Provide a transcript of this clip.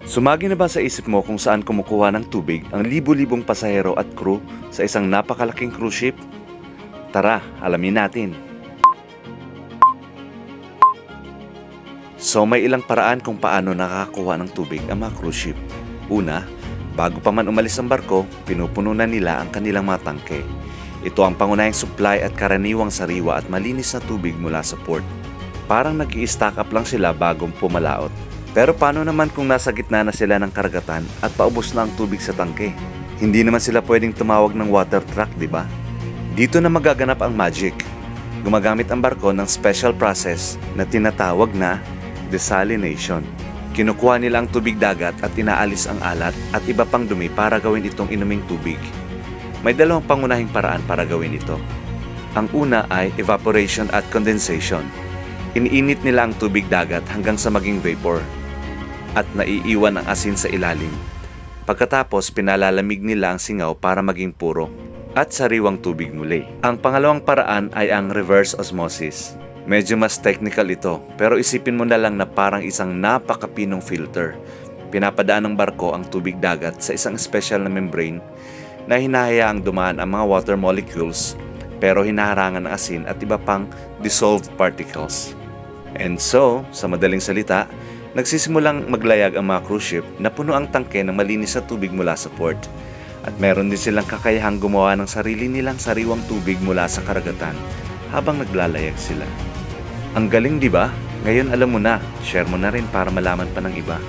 Sumagi na ba sa isip mo kung saan kumukuha ng tubig ang libu-libong pasahero at crew sa isang napakalaking cruise ship? Tara, alamin natin. So may ilang paraan kung paano nakakakuha ng tubig ang mga cruise ship. Una, bago pa man umalis ang barko, pinupuno na nila ang kanilang mga tangke. Ito ang pangunahing supply at karaniwang sariwa at malinis na tubig mula sa port. Parang nag-i-stack up lang sila bagong pumalaot. Pero paano naman kung nasa gitna na sila ng karagatan at paubos na ang tubig sa tangke? Hindi naman sila pwedeng tumawag ng water truck, di ba? Dito na magaganap ang magic. Gumagamit ang barko ng special process na tinatawag na desalination. Kinukuha nila ang tubig dagat at inaalis ang alat at iba pang dumi para gawin itong inuming tubig. May dalawang pangunahing paraan para gawin ito. Ang una ay evaporation at condensation. Iniinit nila ang tubig dagat hanggang sa maging vapor at naiiwan ang asin sa ilalim. Pagkatapos, pinalalamig nila ang singaw para maging puro at sariwang tubig muli. Ang pangalawang paraan ay ang reverse osmosis. Medyo mas technical ito, pero isipin mo na lang na parang isang napakapinong filter. Pinapadaan ng barko ang tubig dagat sa isang special na membrane na hinahayaang dumaan ang mga water molecules pero hinaharangan ng asin at iba pang dissolved particles. And so, sa madaling salita, nagsisimulang maglayag ang mga cruise ship na puno ang tangke ng malinis na tubig mula sa port. At meron din silang kakayahang gumawa ng sarili nilang sariwang tubig mula sa karagatan habang naglalayag sila. Ang galing, di ba? Ngayon alam mo na, share mo na rin para malaman pa ng iba.